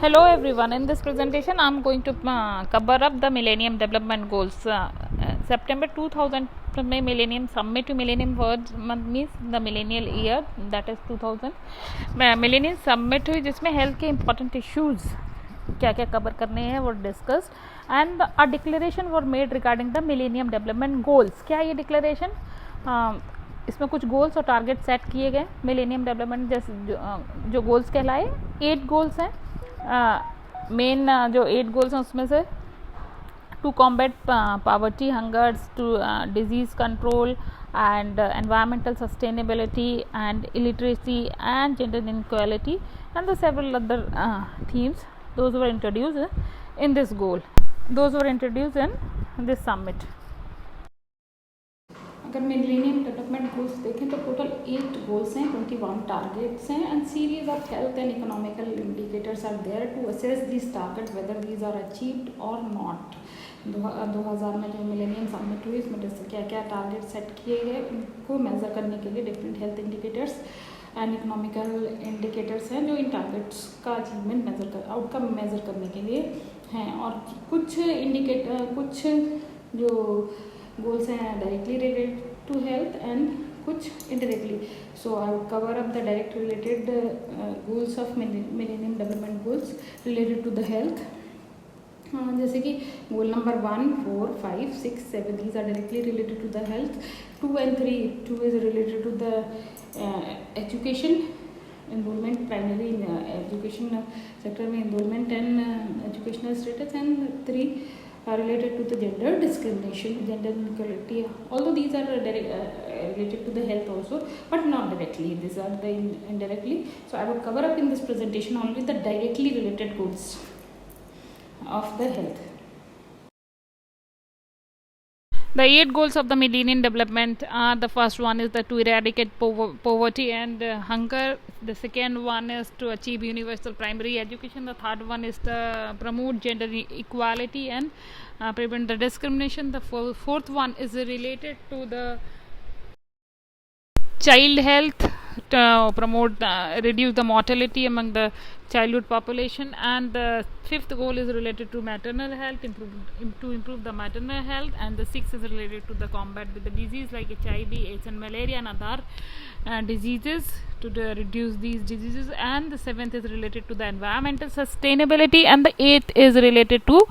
Hello everyone. In this presentation, I'm going to cover up the Millennium Development Goals. September 2000 में Millennium Summit to Millennium World Month means the Millennial Year, that is 2000. Millennium Summit हुई जिसमें health के important issues क्या क्या cover करने हैं वो discuss and a declaration were made regarding the millennium development goals. क्या है ये डिक्लेरेशन? इसमें कुछ गोल्स और टारगेट सेट किए गए मिलेनियम डेवलपमेंट जैसे जो गोल्स कहलाए 8 गोल्स हैं. मेन जो 8 गोल्स हैं उसमें से to combat poverty, hungers, to disease control and environmental sustainability and illiteracy and gender inequality and the several other themes. Those were introduced in this goal. Those were introduced in this summit. अगर millennium development goals देखें तो total 8 goals हैं, 21 targets हैं and series of health and economical indicators are there to assess this target whether these are achieved और not. 2000 में जो millennium summit हुई इसमें क्या क्या टारगेट सेट किए गए उनको मेजर करने के लिए different health indicators and economical indicators हैं जो इन टारगेट्स का अचीवमेंट मेजर कर आउटकम मेजर करने के लिए हैं. और कुछ जो गोल्स हैं directly related to health and कुछ indirectly. So I would cover up the direct related goals of millennium development goals related to the health. जैसे कि goal number 1, 4, 5, 6, 7 these are directly related to the health. 2 and 3, 2 is related to the education enrollment, primary education sector में enrollment and educational status, and 3 are related to the gender discrimination, gender inequality. Although these are related to the health also, but not directly. These are the indirectly. So I would cover up in this presentation only the directly related goals of the health. The 8 goals of the Millennium Development are: the first one is to eradicate poverty and hunger. The second one is to achieve universal primary education. The third one is to promote gender equality and prevent the discrimination. The fourth one is related to the child health, to promote reduce the mortality among the childhood population, and the fifth goal is related to maternal health, to improve the maternal health, and the sixth is related to the combat with the disease like HIV, AIDS and malaria and other diseases, to reduce these diseases, and the seventh is related to the environmental sustainability, and the eighth is related to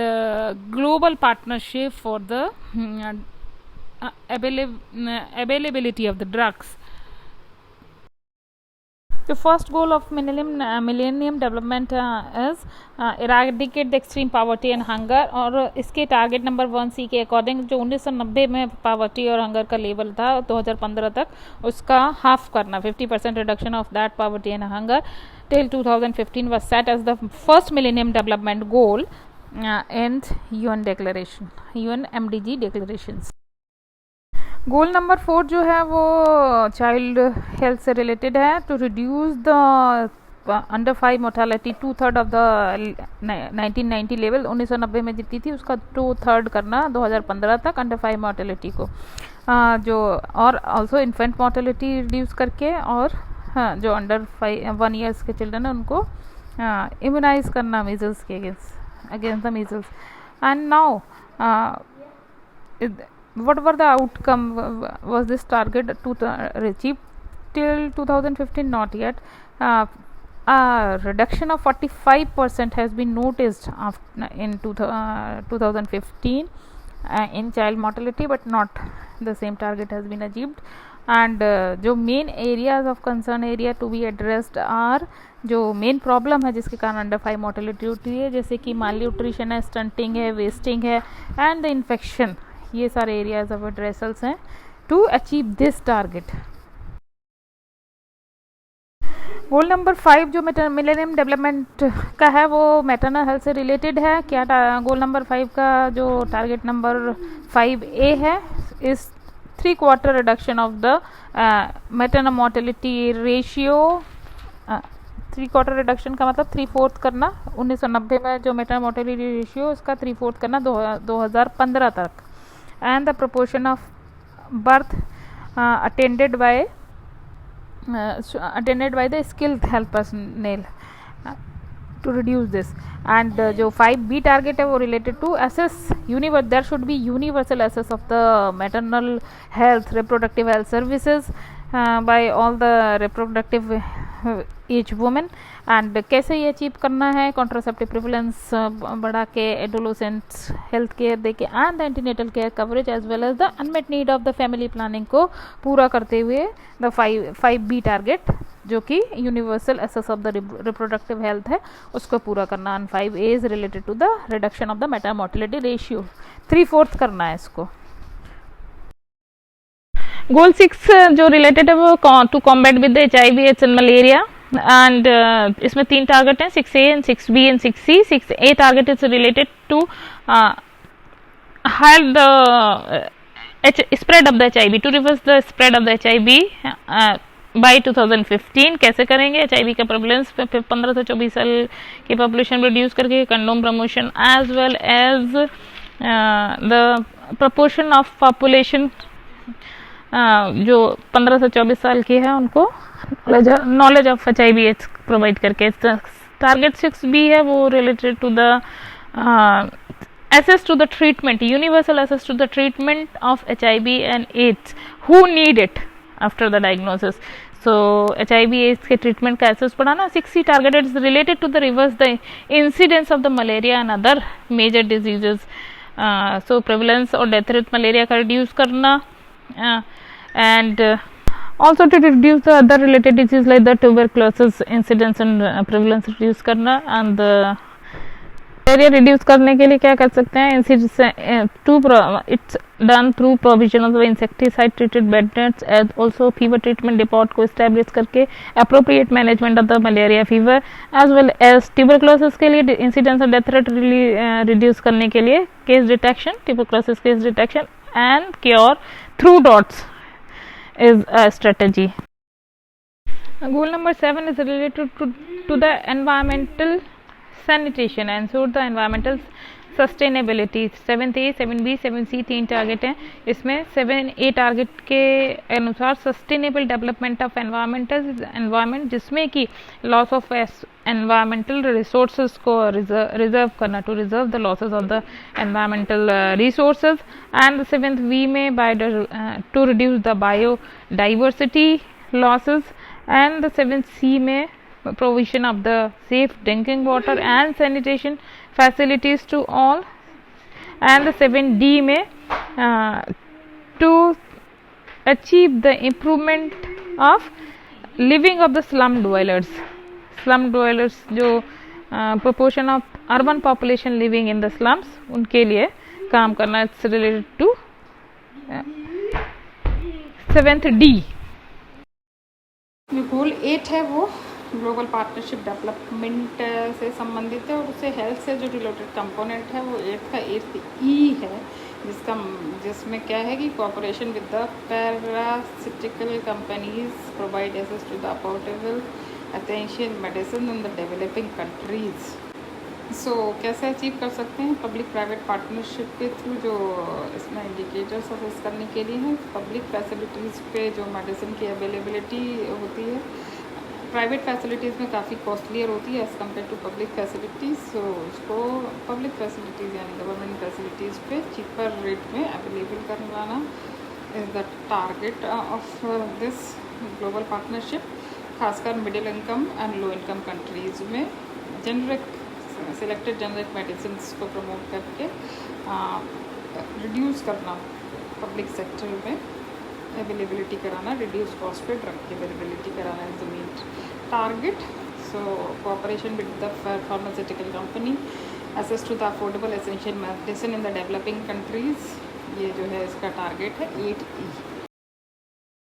the global partnership for the availability of the drugs. The first goal of Millennium Development is eradicate the extreme poverty and hunger. और इसके target number 1C के according जो 1990 में poverty और hunger का level था 2015 तक उसका हाफ करना, 50% reduction of that poverty and hunger till 2015 was set as the first Millennium Development Goal and UN Declaration, UN MDG declarations. Goal number 4 जो है वो चाइल्ड हेल्थ से रिलेटेड है. To reduce the under 5 mortality 2/3 of the 1990 level, 1990 में जितनी थी उसका 2/3 करना 2015 तक अंडर 5 मोर्टेलिटी को. जो और ऑल्सो इन्फेंट मोर्टेलिटी रिड्यूस करके, और जो अंडर 1 ईयर्स के चिल्ड्रन है उनको इम्यूनाइज करना मीजल्स के against the measles. And now what were the outcome? Was this target to achieve till 2015? Not yet. A reduction of 45% has been noticed in 2015 in child mortality, but not the same target has been achieved. And जो main areas of concern area to be addressed are, जो main problem है जिसके कारण under 5 mortality होती है, जैसे कि malnutrition है, स्टंटिंग है, वेस्टिंग है एंड द इन्फेक्शन, ये सारे एरियाज ऑफ एड्रेसल्स हैं to achieve this target. Goal number 5 जो मिलेनियम डेवलपमेंट का है वो मैटरनल हेल्थ से रिलेटेड है. क्या गोल नंबर 5 का जो टारगेट नंबर 5A है इस 3/4 reduction of the maternal mortality ratio. 3/4 reduction का मतलब 3/4 करना, 1990 में जो मैटरनल मोर्टेलिटी रेशियो उसका 3/4 करना 2015 तक. And the proportion of birth attended by the skilled health personnel. To reduce this. And जो 5B टारगेट है वो related to access there should be universal access of the maternal health reproductive health services by all the reproductive age women. And कैसे ये achieve करना है, contraceptive prevalence बढ़ा के, एडोलोसेंट्स health care दे के, and the antenatal care coverage as well as the unmet need of the family planning को पूरा करते हुए द 5B टारगेट जो कि universal access of the reproductive health है उसको पूरा करना। And 5A is related to the reduction of the मेटा मोर्टिलिटी रेशियो, 3/4 करना है इसको। गोल 6 जो रिलेटेड है वो to combat with HIV AIDS and malaria. And इसमें 3 टारगेट हैं, 6A and 6B and 6C। 6A target is related to halt the spread of the HIV, to reverse the spread of the HIV by 2015। कैसे करेंगे? HIV का prevalence 15 से 24 साल की population reduce करके, condom promotion as well as the proportion of population जो 15 से 24 साल की है उनको knowledge of HIV AIDS provide करके। टारगेट 6B है वो related to the access to the treatment, universal access to the treatment of HIV and AIDS who need it after the diagnosis। So HIV AIDS के treatment का access बढ़ाना। 6C targeted is related to the reverse the incidence of the malaria and other major diseases। So prevalence और death rate malaria का reduce करना, and also to reduce the other related disease like the tuberculosis incidence and prevalence reduce करना। and malaria reduce करने के लिए क्या कर सकते हैं? It's done through provision of insecticide treated bed nets as also fever treatment depart को establish करके appropriate management of the malaria fever as well as tuberculosis के लिए incidence of death rate reduce करने के लिए case detection, tuberculosis case detection and cure through DOTS is a strategy. Goal number 7 is related to the environmental sanitation and ensure the environmental sustainability। 7A 7B 7C 3 target हैं। इसमें 7A target के अनुसार sustainable development of environment जिसमें कि loss of environmental resources को reserve करना, to reserve the losses of the environmental resources. And 7B में to reduce the biodiversity losses. And 7C में provision of the safe drinking water and sanitation facilities to all। and the 7D में to achieve the improvement of living of the slum dwellers जो proportion of urban population living in the slums उनके लिए काम करना। it's related to 7th D। जो गोल 8 है वो global partnership development से संबंधित है और उससे हेल्थ से जो रिलेटेड कंपोनेंट है वो 8th E है, जिसमें क्या है कि cooperation with the pharmaceutical companies provide access to the affordable essential medicine in the developing countries. So कैसे अचीव कर सकते हैं? पब्लिक प्राइवेट पार्टनरशिप के थ्रू जो इसमें इंडिकेटर्स असेस करने के लिए हैं, पब्लिक फैसिलिटीज़ पे जो मेडिसिन की अवेलेबिलिटी होती है प्राइवेट फैसिलिटीज़ में काफ़ी कॉस्टलियर होती है as compare to public facilities. So उसको पब्लिक फैसिलिटीज़ यानी गवर्नमेंट फैसिलिटीज़ पे चीपर रेट में अवेलेबल करवाना is the target of this global partnership. खासकर middle income and low income countries में सिलेक्टेड जेनरिक मेडिसिन को प्रमोट करके रिड्यूस करना, पब्लिक सेक्टर में अवेलेबिलिटी कराना, रिड्यूस कॉस्ट पे ड्रग की अवेलेबिलिटी कराना is the main target. So cooperation with the pharmaceutical company, access to the affordable essential medicine in the developing countries, ये जो है इसका टारगेट है 8E।